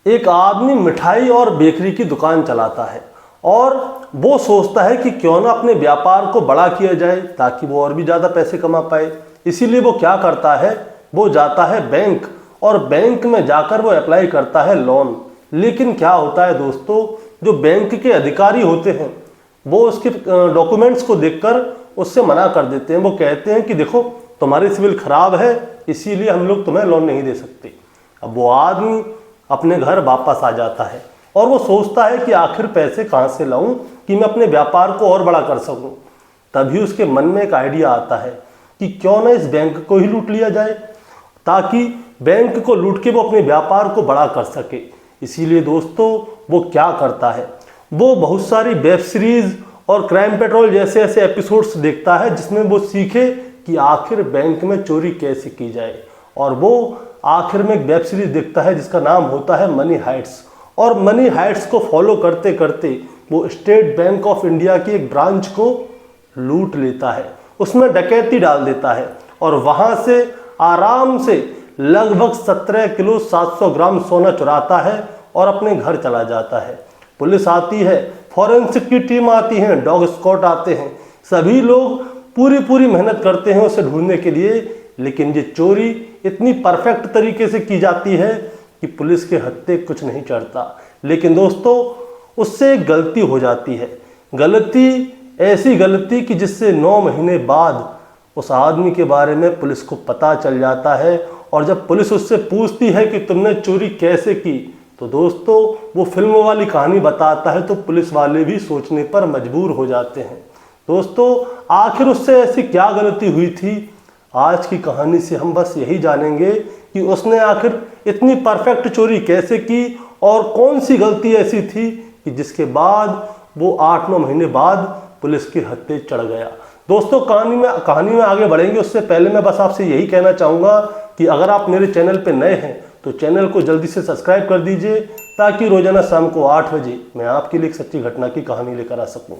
एक आदमी मिठाई और बेकरी की दुकान चलाता है और वो सोचता है कि क्यों ना अपने व्यापार को बड़ा किया जाए ताकि वो और भी ज़्यादा पैसे कमा पाए। इसीलिए वो क्या करता है, वो जाता है बैंक और बैंक में जाकर वो अप्लाई करता है लोन। लेकिन क्या होता है दोस्तों, जो बैंक के अधिकारी होते हैं वो उसके डॉक्यूमेंट्स को देखकर उससे मना कर देते हैं। वो कहते हैं कि देखो तुम्हारी सिविल खराब है, इसीलिए हम लोग तुम्हें लोन नहीं दे सकते। अब वो आदमी अपने घर वापस आ जाता है और वो सोचता है कि आखिर पैसे कहाँ से लाऊं कि मैं अपने व्यापार को और बड़ा कर सकूं। तभी उसके मन में एक आइडिया आता है कि क्यों ना इस बैंक को ही लूट लिया जाए ताकि बैंक को लूट के वो अपने व्यापार को बड़ा कर सके। इसीलिए दोस्तों वो क्या करता है, वो बहुत सारी वेब सीरीज और क्राइम पेट्रोल जैसे ऐसे एपिसोड्स देखता है जिसमें वो सीखे कि आखिर बैंक में चोरी कैसे की जाए। और वो आखिर में एक वेब सीरीज देखता है जिसका नाम होता है मनी हाइट्स। और मनी हाइट्स को फॉलो करते करते वो स्टेट बैंक ऑफ इंडिया की एक ब्रांच को लूट लेता है, उसमें डकैती डाल देता है और वहां से आराम से लगभग 17 किलो 700 ग्राम सोना चुराता है और अपने घर चला जाता है। पुलिस आती है, फॉरेंसिक की टीम आती है, डॉग स्क्वाड आते हैं, सभी लोग पूरी मेहनत करते हैं उसे ढूंढने के लिए। लेकिन ये चोरी इतनी परफेक्ट तरीके से की जाती है कि पुलिस के हत्थे कुछ नहीं चढ़ता। लेकिन दोस्तों उससे एक गलती हो जाती है, गलती ऐसी गलती कि जिससे 9 महीने बाद उस आदमी के बारे में पुलिस को पता चल जाता है। और जब पुलिस उससे पूछती है कि तुमने चोरी कैसे की, तो दोस्तों वो फिल्म वाली कहानी बताता है तो पुलिस वाले भी सोचने पर मजबूर हो जाते हैं। दोस्तों आखिर उससे ऐसी क्या गलती हुई थी, आज की कहानी से हम बस यही जानेंगे कि उसने आखिर इतनी परफेक्ट चोरी कैसे की और कौन सी गलती ऐसी थी कि जिसके बाद वो 8-9 महीने बाद पुलिस के हत्थे चढ़ गया। दोस्तों कहानी में आगे बढ़ेंगे उससे पहले मैं बस आपसे यही कहना चाहूँगा कि अगर आप मेरे चैनल पे नए हैं तो चैनल को जल्दी से सब्सक्राइब कर दीजिए ताकि रोजाना शाम को 8 बजे मैं आपके लिए एक सच्ची घटना की कहानी लेकर आ सकूं।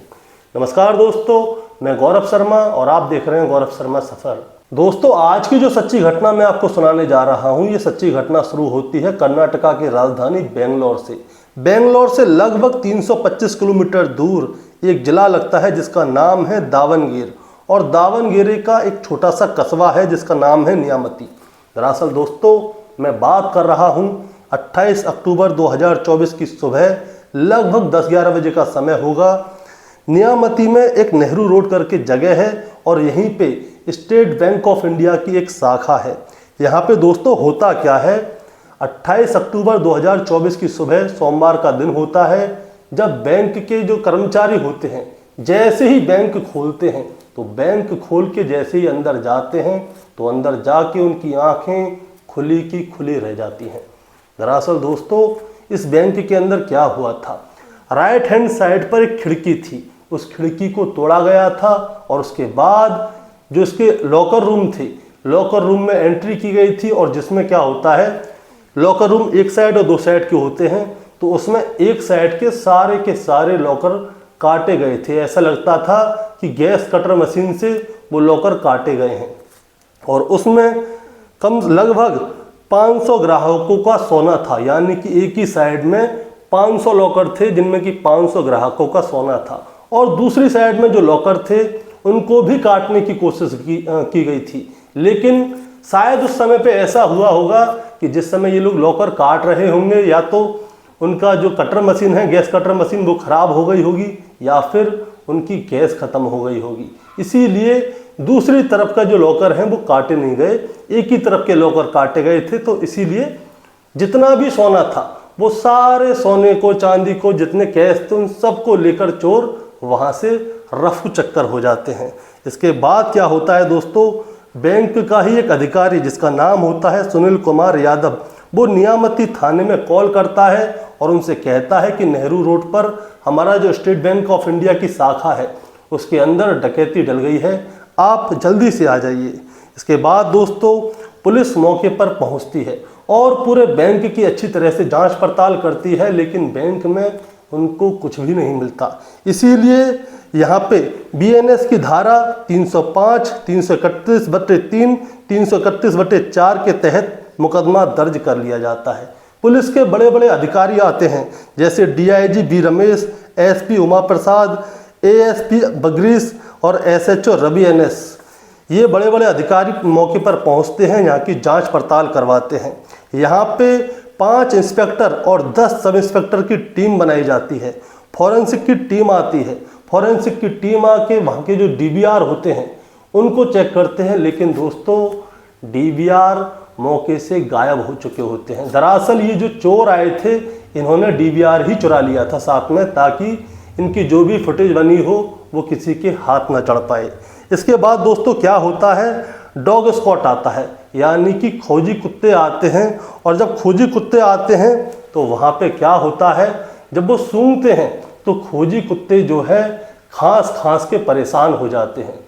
नमस्कार दोस्तों, मैं गौरव शर्मा और आप देख रहे हैं गौरव शर्मा सफर। दोस्तों आज की जो सच्ची घटना मैं आपको सुनाने जा रहा हूं, ये सच्ची घटना शुरू होती है कर्नाटका की राजधानी बेंगलोर से। बेंगलोर से लगभग 325 किलोमीटर दूर एक जिला लगता है जिसका नाम है दावनगेरे, और दावनगेरे का एक छोटा सा कस्बा है जिसका नाम है न्यामती। दरअसल दोस्तों मैं बात कर रहा हूं 28 अक्टूबर 2024 की सुबह लगभग 10-11 बजे का समय होगा। न्यामती में एक नेहरू रोड करके जगह है और यहीं पे स्टेट बैंक ऑफ इंडिया की एक शाखा है। यहाँ पे दोस्तों होता क्या है, 28 अक्टूबर 2024 की सुबह सोमवार का दिन होता है जब बैंक के जो कर्मचारी होते हैं जैसे ही बैंक खोलते हैं तो बैंक खोल के जैसे ही अंदर जाते हैं तो अंदर जाके उनकी आंखें खुली की खुली रह जाती हैं। दरअसल दोस्तों इस बैंक के अंदर क्या हुआ था, राइट हैंड साइड पर एक खिड़की थी, उस खिड़की को तोड़ा गया था और उसके बाद जो इसके लॉकर रूम थे, लॉकर रूम में एंट्री की गई थी। और जिसमें क्या होता है, लॉकर रूम एक साइड और 2 साइड के होते हैं, तो उसमें एक साइड के सारे लॉकर काटे गए थे। ऐसा लगता था कि गैस कटर मशीन से वो लॉकर काटे गए हैं। और उसमें लगभग 500 ग्राहकों का सोना था, यानी कि एक ही साइड में 500 लॉकर थे जिनमें कि 500 ग्राहकों का सोना था। और दूसरी साइड में जो लॉकर थे उनको भी काटने की कोशिश की गई थी। लेकिन शायद उस समय पे ऐसा हुआ होगा कि जिस समय ये लोग लॉकर काट रहे होंगे या तो उनका जो कटर मशीन है, गैस कटर मशीन, वो खराब हो गई होगी या फिर उनकी गैस खत्म हो गई होगी। इसीलिए दूसरी तरफ का जो लॉकर है वो काटे नहीं गए, एक ही तरफ के लॉकर काटे गए थे। तो इसीलिए जितना भी सोना था वो सारे सोने को, चांदी को, जितने कैश थे उन सबको लेकर चोर वहाँ से रफू चक्कर हो जाते हैं। इसके बाद क्या होता है दोस्तों, बैंक का ही एक अधिकारी जिसका नाम होता है सुनील कुमार यादव, वो नियामती थाने में कॉल करता है और उनसे कहता है कि नेहरू रोड पर हमारा जो स्टेट बैंक ऑफ इंडिया की शाखा है उसके अंदर डकैती डल गई है, आप जल्दी से आ जाइए। इसके बाद दोस्तों पुलिस मौके पर पहुंचती है और पूरे बैंक की अच्छी तरह से जांच पड़ताल करती है, लेकिन बैंक में उनको कुछ भी नहीं मिलता। इसीलिए यहाँ पे बीएनएस की धारा 305, 331/3, 331/4 के तहत मुकदमा दर्ज कर लिया जाता है। पुलिस के बड़े बड़े अधिकारी आते हैं, जैसे DIG B Ramesh, SP Uma Prasad, ASP Bagrish और एसएचओ रवि एनएस। ये बड़े बड़े अधिकारी मौके पर पहुंचते हैं, यहाँ की जांच पड़ताल करवाते हैं। यहाँ पे 5 इंस्पेक्टर और 10 सब इंस्पेक्टर की टीम बनाई जाती है। फॉरेंसिक की टीम आती है। फॉरेंसिक की टीम आके वहाँ के जो डीवीआर होते हैं उनको चेक करते हैं, लेकिन दोस्तों डीवीआर मौके से गायब हो चुके होते हैं। दरअसल ये जो चोर आए थे इन्होंने डीवीआर ही चुरा लिया था साथ में, ताकि इनकी जो भी फुटेज बनी हो वो किसी के हाथ ना चढ़ पाए। इसके बाद दोस्तों क्या होता है, डॉग स्क्वाड आता है, यानी कि खोजी कुत्ते आते हैं। और जब खोजी कुत्ते आते हैं तो वहाँ पे क्या होता है, जब वो सूंघते हैं तो खोजी कुत्ते जो है खांस खांस के परेशान हो जाते हैं।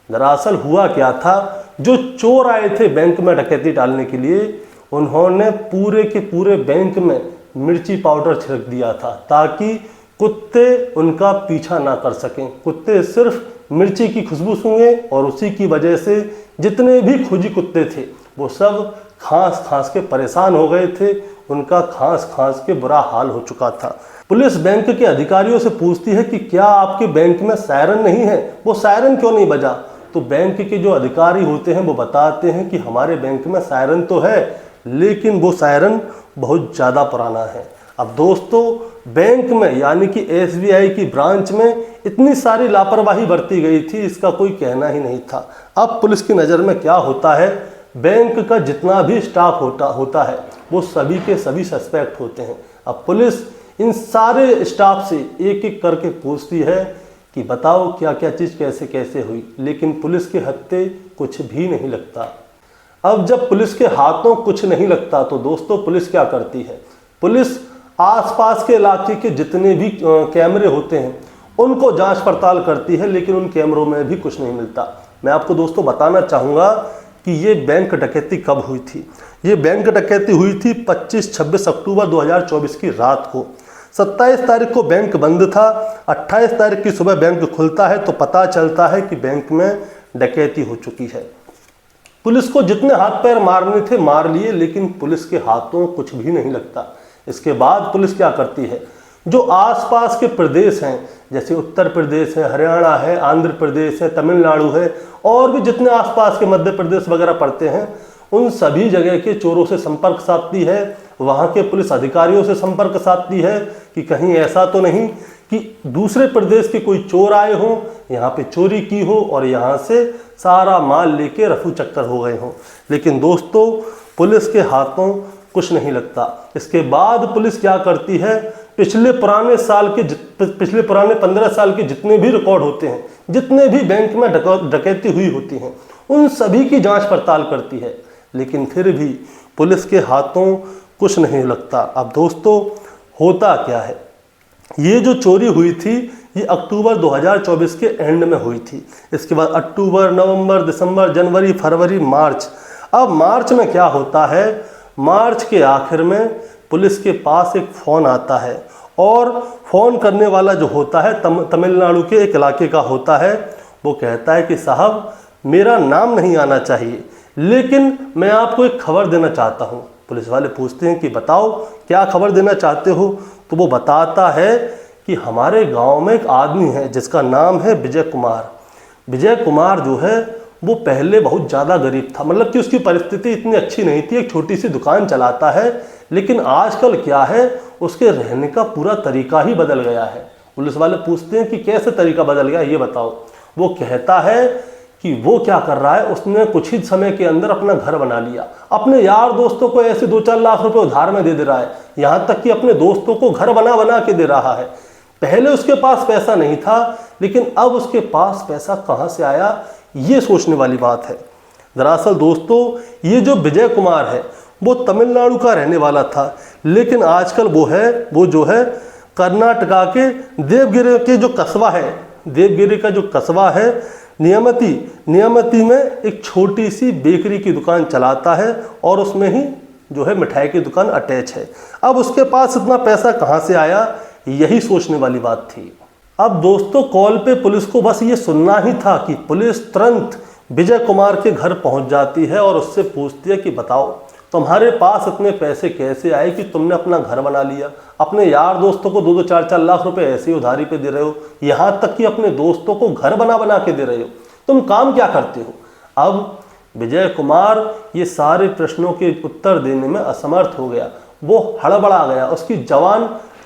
दरअसल हुआ क्या था, जो चोर आए थे बैंक में डकैती डालने के लिए, उन्होंने पूरे के पूरे बैंक में मिर्ची पाउडर छिड़क दिया था, ताकि कुत्ते उनका पीछा ना कर सकें। कुत्ते सिर्फ मिर्ची की खुशबू सूंघें और उसी की वजह से जितने भी खोजी कुत्ते थे वो सब खांस खांस के परेशान हो गए थे। उनका खांस खांस के बुरा हाल हो चुका था। पुलिस बैंक के अधिकारियों से पूछती है कि क्या आपके बैंक में सायरन नहीं है, वो सायरन क्यों नहीं बजा। तो बैंक के जो अधिकारी होते हैं वो बताते हैं कि हमारे बैंक में सायरन तो है, लेकिन वो सायरन बहुत ज़्यादा पुराना है। अब दोस्तों बैंक में यानी कि एसबीआई की ब्रांच में इतनी सारी लापरवाही बरती गई थी, इसका कोई कहना ही नहीं था। अब पुलिस की नज़र में क्या होता है, बैंक का जितना भी स्टाफ होता है वो सभी के सभी सस्पेक्ट होते हैं। अब पुलिस इन सारे स्टाफ से एक एक करके पूछती है कि बताओ क्या क्या चीज़ कैसे कैसे हुई, लेकिन पुलिस के हत्थे कुछ भी नहीं लगता। अब जब पुलिस के हाथों कुछ नहीं लगता तो दोस्तों पुलिस क्या करती है, पुलिस आसपास के इलाके के जितने भी कैमरे होते हैं उनको जांच पड़ताल करती है, लेकिन उन कैमरों में भी कुछ नहीं मिलता। मैं आपको दोस्तों बताना चाहूँगा कि ये बैंक डकैती कब हुई थी। ये बैंक डकैती हुई थी 25-26 अक्टूबर 2024 की रात को। 27 तारीख को बैंक बंद था, 28 तारीख की सुबह बैंक खुलता है तो पता चलता है कि बैंक में डकैती हो चुकी है। पुलिस को जितने हाथ पैर मारने थे मार लिए, लेकिन पुलिस के हाथों कुछ भी नहीं लगता। इसके बाद पुलिस क्या करती है, जो आसपास के प्रदेश हैं जैसे उत्तर प्रदेश है, हरियाणा है, आंध्र प्रदेश है, तमिलनाडु है और भी जितने आसपास के मध्य प्रदेश वगैरह पड़ते हैं, उन सभी जगह के चोरों से संपर्क साधती है। वहाँ के पुलिस अधिकारियों से संपर्क साधती है कि कहीं ऐसा तो नहीं कि दूसरे प्रदेश के कोई चोर आए हों, यहाँ पे चोरी की हो और यहाँ से सारा माल लेके रफू चक्कर हो गए हों। लेकिन दोस्तों पुलिस के हाथों कुछ नहीं लगता। इसके बाद पुलिस क्या करती है, पिछले पुराने 15 साल के जितने भी रिकॉर्ड होते हैं, जितने भी बैंक में डकैती हुई होती हैं, उन सभी की जांच पड़ताल करती है, लेकिन फिर भी पुलिस के हाथों कुछ नहीं लगता। अब दोस्तों होता क्या है, ये जो चोरी हुई थी ये अक्टूबर 2024 के एंड में हुई थी। इसके बाद अक्टूबर, नवंबर, दिसंबर, जनवरी, फरवरी, मार्च। अब मार्च में क्या होता है, मार्च के आखिर में पुलिस के पास एक फ़ोन आता है और फ़ोन करने वाला जो होता है तमिलनाडु के एक इलाके का होता है। वो कहता है कि साहब मेरा नाम नहीं आना चाहिए, लेकिन मैं आपको एक खबर देना चाहता हूँ। पुलिस वाले पूछते हैं कि बताओ क्या खबर देना चाहते हो। तो वो बताता है कि हमारे गांव में एक आदमी है जिसका नाम है विजय कुमार। विजय कुमार जो है वो पहले बहुत ज़्यादा गरीब था, मतलब कि उसकी परिस्थिति इतनी अच्छी नहीं थी, एक छोटी सी दुकान चलाता है, लेकिन आजकल क्या है उसके रहने का पूरा तरीका ही बदल गया है। पुलिस वाले पूछते हैं कि कैसे तरीका बदल गया ये बताओ। वो कहता है कि वो क्या कर रहा है, उसने कुछ ही समय के अंदर अपना घर बना लिया, अपने यार दोस्तों को ऐसे 2-4 लाख रुपए उधार में दे रहा है, यहाँ तक कि अपने दोस्तों को घर बना के दे रहा है। पहले उसके पास पैसा नहीं था, लेकिन अब उसके पास पैसा कहाँ से आया, ये सोचने वाली बात है। दरअसल दोस्तों ये जो विजय कुमार है वो तमिलनाडु का रहने वाला था, लेकिन आजकल वो जो है कर्नाटका के देवगिरी के जो कस्बा है, देवगिरी का जो कस्बा है नियमती में एक छोटी सी बेकरी की दुकान चलाता है और उसमें ही जो है मिठाई की दुकान अटैच है। अब उसके पास इतना पैसा कहाँ से आया, यही सोचने वाली बात थी। अब दोस्तों कॉल पे पुलिस को बस ये सुनना ही था कि पुलिस तुरंत विजय कुमार के घर पहुंच जाती है और उससे पूछती है कि बताओ तुम्हारे पास इतने पैसे कैसे आए कि तुमने अपना घर बना लिया, अपने यार दोस्तों को 2-2 4-4 लाख रुपए ऐसे ही उधारी पे दे रहे हो, यहाँ तक कि अपने दोस्तों को घर बना बना के दे रहे हो, तुम काम क्या करते हो। अब विजय कुमार ये सारे प्रश्नों के उत्तर देने में असमर्थ हो गया, वो हड़बड़ा गया, उसकी जवान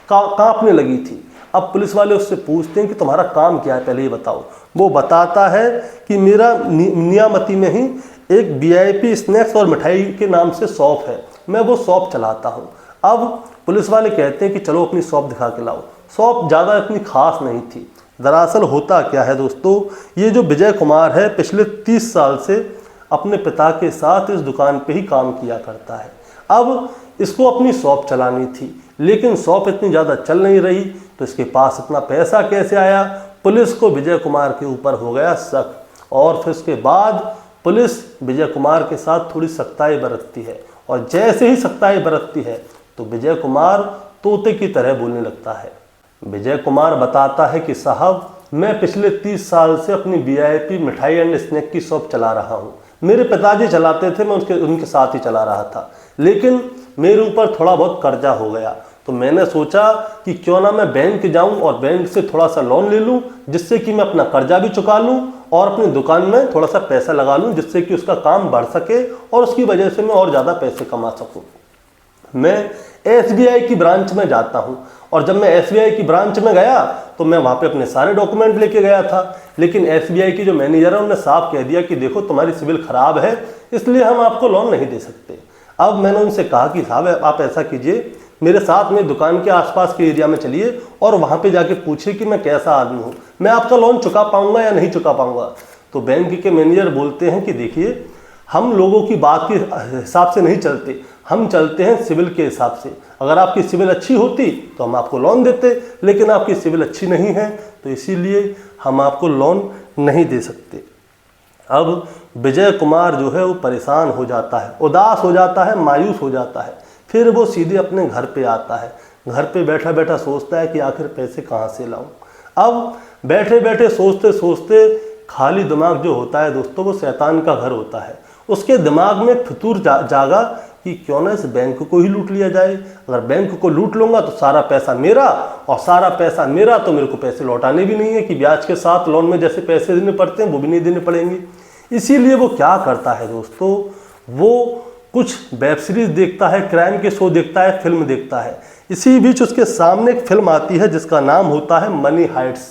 कांपने लगी थी। अब पुलिस वाले उससे पूछते हैं कि तुम्हारा काम क्या है, पहले ये बताओ। वो बताता है कि मेरा नियामती में ही एक VIP स्नैक्स और मिठाई के नाम से शॉप है, मैं वो शॉप चलाता हूँ। अब पुलिस वाले कहते हैं कि चलो अपनी शॉप दिखा के लाओ। शॉप ज़्यादा इतनी खास नहीं थी। दरअसल होता क्या है दोस्तों, ये जो विजय कुमार है पिछले 30 साल से अपने पिता के साथ इस दुकान पे ही काम किया करता है। अब इसको अपनी शॉप चलानी थी, लेकिन शॉप इतनी ज़्यादा चल नहीं रही, तो इसके पास इतना पैसा कैसे आया। पुलिस को विजय कुमार के ऊपर हो गया शक, और फिर उसके बाद पुलिस विजय कुमार के साथ थोड़ी सख्ताई बरतती है, और जैसे ही सख्ताई बरतती है तो विजय कुमार तोते की तरह बोलने लगता है। विजय कुमार बताता है कि साहब, मैं पिछले 30 साल से अपनी VIP मिठाई एंड स्नैक की शॉप चला रहा हूँ। मेरे पिताजी चलाते थे, मैं उनके साथ ही चला रहा था, लेकिन मेरे ऊपर थोड़ा बहुत कर्जा हो गया, तो मैंने सोचा कि क्यों ना मैं बैंक जाऊं और बैंक से थोड़ा सा लोन ले लूं, जिससे कि मैं अपना कर्जा भी चुका लूं और अपनी दुकान में थोड़ा सा पैसा लगा लूं, जिससे कि उसका काम बढ़ सके और उसकी वजह से मैं और ज़्यादा पैसे कमा सकूं। मैं SBI की ब्रांच में जाता हूं, और जब मैं SBI की ब्रांच में गया तो मैं वहाँ पे अपने सारे डॉक्यूमेंट लेके गया था, लेकिन SBI की जो मैनेजर है उन्होंने साफ कह दिया कि देखो तुम्हारी सिविल खराब है, इसलिए हम आपको लोन नहीं दे सकते। अब मैंने उनसे कहा कि साहब आप ऐसा कीजिए, मेरे साथ में दुकान के आसपास के एरिया में चलिए और वहाँ पे जाके पूछिए कि मैं कैसा आदमी हूँ, मैं आपका लोन चुका पाऊँगा या नहीं चुका पाऊँगा। तो बैंक के मैनेजर बोलते हैं कि देखिए, हम लोगों की बात के हिसाब से नहीं चलते, हम चलते हैं सिविल के हिसाब से। अगर आपकी सिविल अच्छी होती तो हम आपको लोन देते, लेकिन आपकी सिविल अच्छी नहीं है, तो इसीलिए हम आपको लोन नहीं दे सकते। अब विजय कुमार जो है वो परेशान हो जाता है, उदास हो जाता है, मायूस हो जाता है। फिर वो सीधे अपने घर पे आता है। घर पे बैठा बैठा सोचता है कि आखिर पैसे कहाँ से लाऊं। अब बैठे बैठे सोचते सोचते खाली दिमाग जो होता है दोस्तों, वो शैतान का घर होता है। उसके दिमाग में फितूर जागा कि क्यों ना इस बैंक को ही लूट लिया जाए। अगर बैंक को लूट लूँगा तो सारा पैसा मेरा, और सारा पैसा मेरा तो मेरे को पैसे लौटाने भी नहीं है, कि ब्याज के साथ लोन में जैसे पैसे देने पड़ते हैं वो भी नहीं देने पड़ेंगे। इसीलिए वो क्या करता है दोस्तों, वो कुछ वेब सीरीज देखता है, क्राइम के शो देखता है, फिल्म देखता है। इसी बीच उसके सामने एक फिल्म आती है जिसका नाम होता है मनी हाइट्स।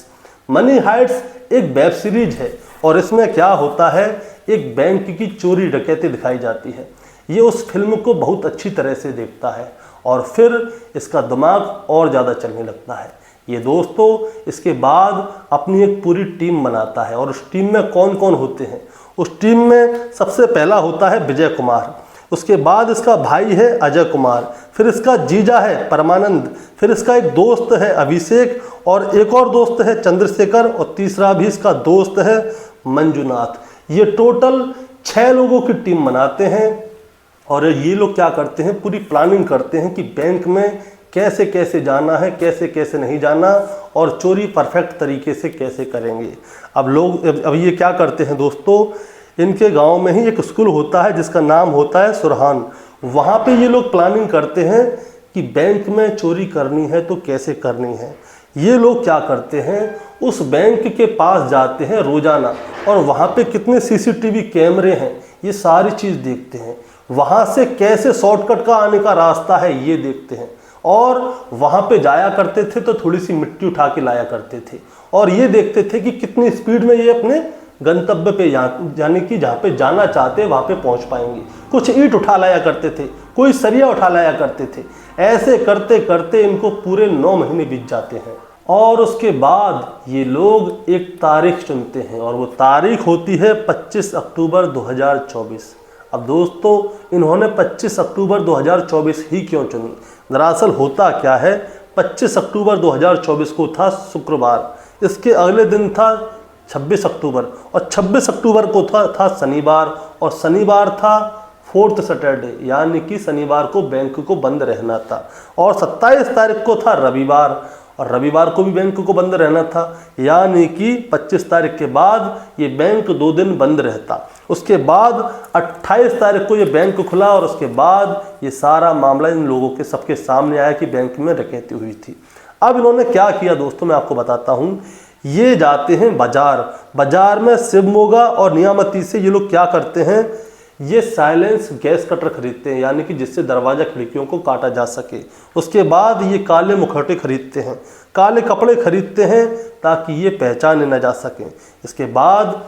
मनी हाइट्स एक वेब सीरीज है, और इसमें क्या होता है, एक बैंक की चोरी डकैती दिखाई जाती है। ये उस फिल्म को बहुत अच्छी तरह से देखता है, और फिर इसका दिमाग और ज़्यादा चलने लगता है। ये दोस्तों इसके बाद अपनी एक पूरी टीम बनाता है, और उस टीम में कौन कौन होते हैं। उस टीम में सबसे पहला होता है विजय कुमार, उसके बाद इसका भाई है अजय कुमार, फिर इसका जीजा है परमानंद, फिर इसका एक दोस्त है अभिषेक, और एक और दोस्त है चंद्रशेखर, और तीसरा भी इसका दोस्त है मंजुनाथ। ये टोटल 6 लोगों की टीम बनाते हैं, और ये लोग क्या करते हैं, पूरी प्लानिंग करते हैं कि बैंक में कैसे कैसे जाना है, कैसे कैसे नहीं जाना, और चोरी परफेक्ट तरीके से कैसे करेंगे। अब ये क्या करते हैं दोस्तों, इनके गांव में ही एक स्कूल होता है जिसका नाम होता है सुरहान। वहाँ पे ये लोग प्लानिंग करते हैं कि बैंक में चोरी करनी है तो कैसे करनी है। ये लोग क्या करते हैं, उस बैंक के पास जाते हैं रोज़ाना, और वहाँ पे कितने CCTV कैमरे हैं ये सारी चीज़ देखते हैं। वहाँ से कैसे शॉर्टकट का आने का रास्ता है ये देखते हैं, और वहाँ पे जाया करते थे तो थोड़ी सी मिट्टी उठा के लाया करते थे, और ये देखते थे कि कितनी स्पीड में ये अपने गंतव्य पे यानी कि जहाँ पे जाना चाहते हैं वहाँ पे पहुँच पाएंगे। कुछ ईंट उठा लाया करते थे, कोई सरिया उठा लाया करते थे। ऐसे करते करते इनको पूरे 9 महीने बीत जाते हैं, और उसके बाद ये लोग एक तारीख चुनते हैं, और वो तारीख होती है 25 अक्टूबर 2024। अब दोस्तों इन्होंने 25 अक्टूबर 2024 ही क्यों चुनी। दरअसल होता क्या है, 25 अक्टूबर 2024 को था शुक्रवार, इसके अगले दिन था 26 अक्टूबर, और 26 अक्टूबर को था शनिवार, और शनिवार था 4th सैटरडे, यानी कि शनिवार को बैंक को बंद रहना था। और 27 तारीख को था रविवार, और रविवार को भी बैंक को बंद रहना था, यानी कि 25 तारीख के बाद ये बैंक 2 दिन बंद रहता। उसके बाद 28 तारीख को ये बैंक खुला और उसके बाद ये सारा मामला इन लोगों के सबके सामने आया कि बैंक में डकैती हुई थी। अब इन्होंने क्या किया दोस्तों, मैं आपको बताता हूँ। ये जाते हैं बाजार में शिवमोगा और नियामती से ये लोग क्या करते हैं, ये साइलेंस गैस कटर खरीदते हैं, यानी कि जिससे दरवाज़ा खिड़कियों को काटा जा सके। उसके बाद ये काले मुखौटे खरीदते हैं, काले कपड़े खरीदते हैं ताकि ये पहचाने न जा सकें। इसके बाद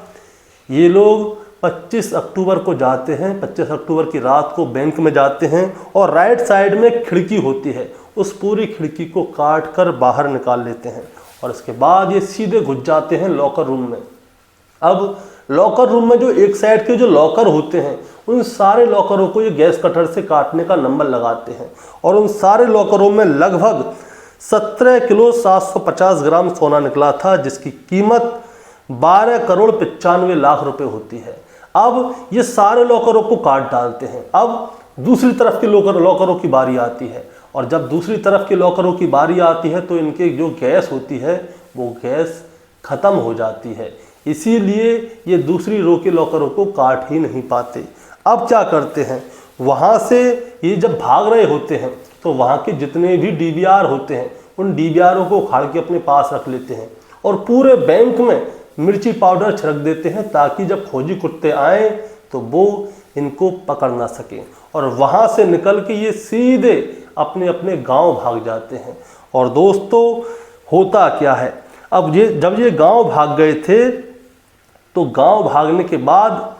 ये लोग 25 अक्टूबर को जाते हैं, 25 अक्टूबर की रात को बैंक में जाते हैं और राइट साइड में एक खिड़की होती है, उस पूरी खिड़की को काट कर बाहर निकाल लेते हैं और इसके बाद ये सीधे घुस जाते हैं लॉकर रूम में। अब लॉकर रूम में जो एक साइड के जो लॉकर होते हैं, उन सारे लॉकरों को ये गैस कटर से काटने का नंबर लगाते हैं और उन सारे लॉकरों में लगभग 17 किलो 750 ग्राम सोना निकला था, जिसकी कीमत 12 करोड़ 95 लाख रुपए होती है। अब ये सारे लॉकरों को काट डालते हैं। अब दूसरी तरफ के लॉकरों की बारी आती है और जब दूसरी तरफ के लॉकरों की बारी आती है तो इनके जो गैस होती है वो गैस ख़त्म हो जाती है, इसीलिए ये दूसरी रो के लॉकरों को काट ही नहीं पाते। अब क्या करते हैं, वहाँ से ये जब भाग रहे होते हैं तो वहाँ के जितने भी डीवीआर होते हैं उन डीवीआरों को उखाड़ के अपने पास रख लेते हैं और पूरे बैंक में मिर्ची पाउडर छिड़क देते हैं ताकि जब खोजी कुत्ते आए तो वो इनको पकड़ ना सकें। और वहाँ से निकल के ये सीधे अपने अपने गांव भाग जाते हैं। और दोस्तों होता क्या है, अब जब ये गांव भाग गए थे तो गांव भागने के बाद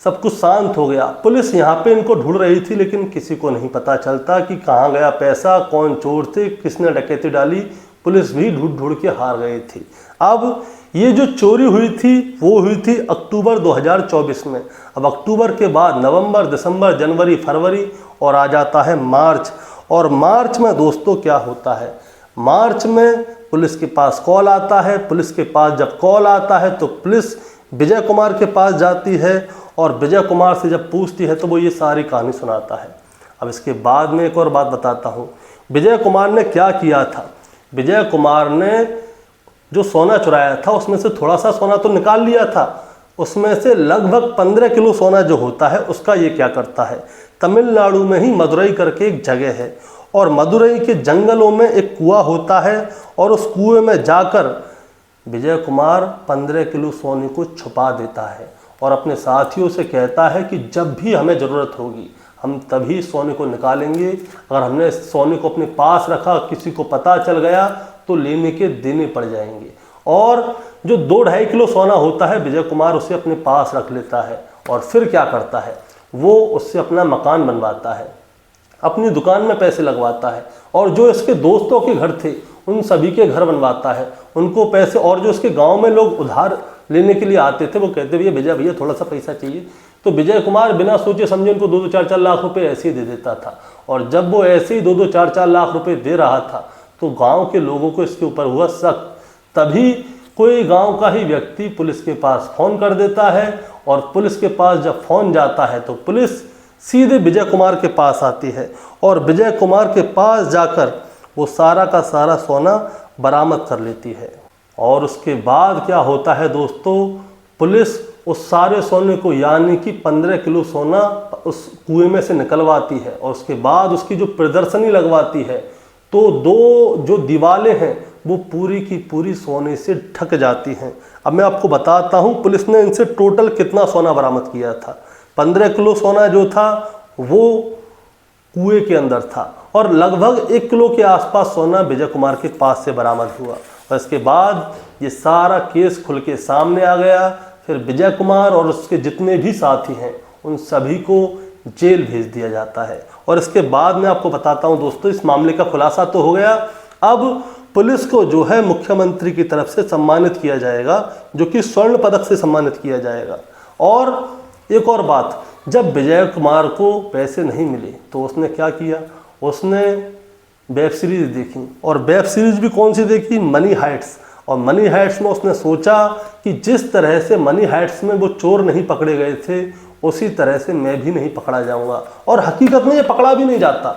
सब कुछ शांत हो गया। पुलिस यहाँ पे इनको ढूंढ रही थी लेकिन किसी को नहीं पता चलता कि कहाँ गया पैसा, कौन चोर थे, किसने डकैती डाली। पुलिस भी ढूंढ के हार गई थी। अब ये जो चोरी हुई थी वो हुई थी अक्टूबर 2024 में। अब अक्टूबर के बाद नवंबर, दिसंबर, जनवरी, फरवरी और आ जाता है मार्च। और मार्च में दोस्तों क्या होता है, मार्च में पुलिस के पास कॉल आता है। पुलिस के पास जब कॉल आता है तो पुलिस विजय कुमार के पास जाती है और विजय कुमार से जब पूछती है तो वो ये सारी कहानी सुनाता है। अब इसके बाद में एक और बात बताता हूँ, विजय कुमार ने क्या किया था। विजय कुमार ने जो सोना चुराया था उसमें से थोड़ा सा सोना तो निकाल लिया था, उसमें से लगभग 15 किलो सोना जो होता है उसका ये क्या करता है, तमिलनाडु में ही मदुरई करके एक जगह है और मदुरई के जंगलों में एक कुआं होता है और उस कुएं में जाकर विजय कुमार 15 किलो सोने को छुपा देता है और अपने साथियों से कहता है कि जब भी हमें ज़रूरत होगी हम तभी सोने को निकालेंगे। अगर हमने सोने को अपने पास रखा, किसी को पता चल गया तो लेने के देने पड़ जाएंगे। और जो 2-2.5 किलो सोना होता है विजय कुमार उसे अपने पास रख लेता है और फिर क्या करता है, वो उससे अपना मकान बनवाता है, अपनी दुकान में पैसे लगवाता है और जो इसके दोस्तों के घर थे उन सभी के घर बनवाता है, उनको पैसे। और जो इसके गांव में लोग उधार लेने के लिए आते थे वो कहते भैया थोड़ा सा पैसा चाहिए, तो विजय कुमार बिना सोचे समझे उनको 2-2, 4-4 लाख रुपए ऐसे ही दे देता था। और जब वो ऐसे ही 2-2, 4-4 लाख रुपए दे रहा था तो गांव के लोगों को इसके ऊपर हुआ शक। तभी कोई गांव का ही व्यक्ति पुलिस के पास फ़ोन कर देता है और पुलिस के पास जब फ़ोन जाता है तो पुलिस सीधे विजय कुमार के पास आती है और विजय कुमार के पास जाकर वो सारा का सारा सोना बरामद कर लेती है। और उसके बाद क्या होता है दोस्तों, पुलिस उस सारे सोने को यानी कि 15 किलो सोना उस कुएं में से निकलवाती है और उसके बाद उसकी जो प्रदर्शनी लगवाती है तो 2 जो दीवारें हैं वो पूरी की पूरी सोने से ढक जाती हैं। अब मैं आपको बताता हूँ पुलिस ने इनसे टोटल कितना सोना बरामद किया था। 15 किलो सोना जो था वो कुएं के अंदर था और लगभग 1 किलो के आसपास सोना विजय कुमार के पास से बरामद हुआ। और इसके बाद ये सारा केस खुल के सामने आ गया। फिर विजय कुमार और उसके जितने भी साथी हैं उन सभी को जेल भेज दिया जाता है। और इसके बाद मैं आपको बताता हूं दोस्तों, इस मामले का खुलासा तो हो गया। अब पुलिस को जो है मुख्यमंत्री की तरफ से सम्मानित किया जाएगा, जो कि स्वर्ण पदक से सम्मानित किया जाएगा। और एक और बात, जब विजय कुमार को पैसे नहीं मिले तो उसने क्या किया, उसने वेब सीरीज़ देखी और वेब सीरीज़ भी कौन सी देखी, मनी हाइट्स। और मनी हाइट्स में उसने सोचा कि जिस तरह से मनी हाइट्स में वो चोर नहीं पकड़े गए थे उसी तरह से मैं भी नहीं पकड़ा जाऊंगा। और हकीकत में ये पकड़ा भी नहीं जाता।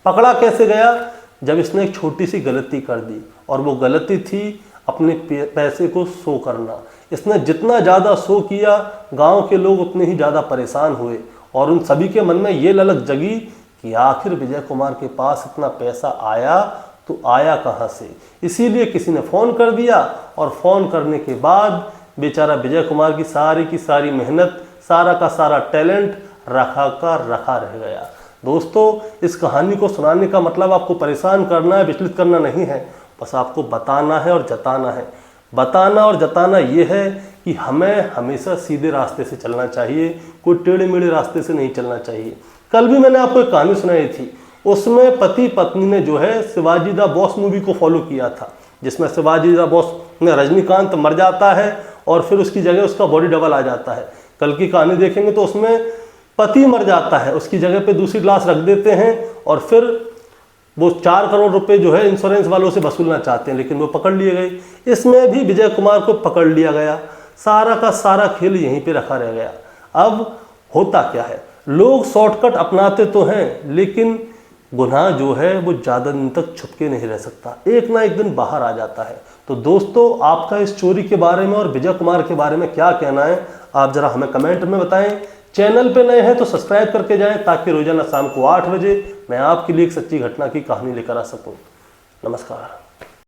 पकड़ा कैसे गया, जब इसने एक छोटी सी गलती कर दी और वो गलती थी अपने पैसे को शो करना। इसने जितना ज़्यादा शो किया, गांव के लोग उतने ही ज़्यादा परेशान हुए और उन सभी के मन में ये ललक जगी कि आखिर विजय कुमार के पास इतना पैसा आया तो आया कहाँ से। इसीलिए किसी ने फ़ोन कर दिया और फ़ोन करने के बाद बेचारा विजय कुमार की सारी मेहनत, सारा का सारा टैलेंट रखा का रखा रह गया। दोस्तों, इस कहानी को सुनाने का मतलब आपको परेशान करना है, विचलित करना नहीं है, बस आपको बताना है और जताना है। बताना और जताना ये है कि हमें हमेशा सीधे रास्ते से चलना चाहिए, कोई टेढ़े मेढ़े रास्ते से नहीं चलना चाहिए। कल भी मैंने आपको एक कहानी सुनाई थी, उसमें पति पत्नी ने जो है शिवाजी द बॉस मूवी को फॉलो किया था, जिसमें शिवाजी द बॉस में रजनीकांत मर जाता है और फिर उसकी जगह उसका बॉडी डबल आ जाता है। कल की कहानी देखेंगे तो उसमें पति मर जाता है, उसकी जगह पे दूसरी लाश रख देते हैं और फिर वो 4 करोड़ रुपए जो है इंश्योरेंस वालों से वसूलना चाहते हैं, लेकिन वो पकड़ लिए गए। इसमें भी विजय कुमार को पकड़ लिया गया। सारा का सारा खेल यहीं पे रखा रह गया। अब होता क्या है, लोग शॉर्टकट अपनाते तो हैं, लेकिन गुनाह जो है वो ज़्यादा दिन तक छुप के नहीं रह सकता, एक ना एक दिन बाहर आ जाता है। तो दोस्तों, आपका इस चोरी के बारे में और विजय कुमार के बारे में क्या कहना है, आप ज़रा हमें कमेंट में बताएं। चैनल पे नए हैं तो सब्सक्राइब करके जाएं, ताकि रोजाना शाम को 8 बजे मैं आपके लिए एक सच्ची घटना की कहानी लेकर आ सकूं। नमस्कार।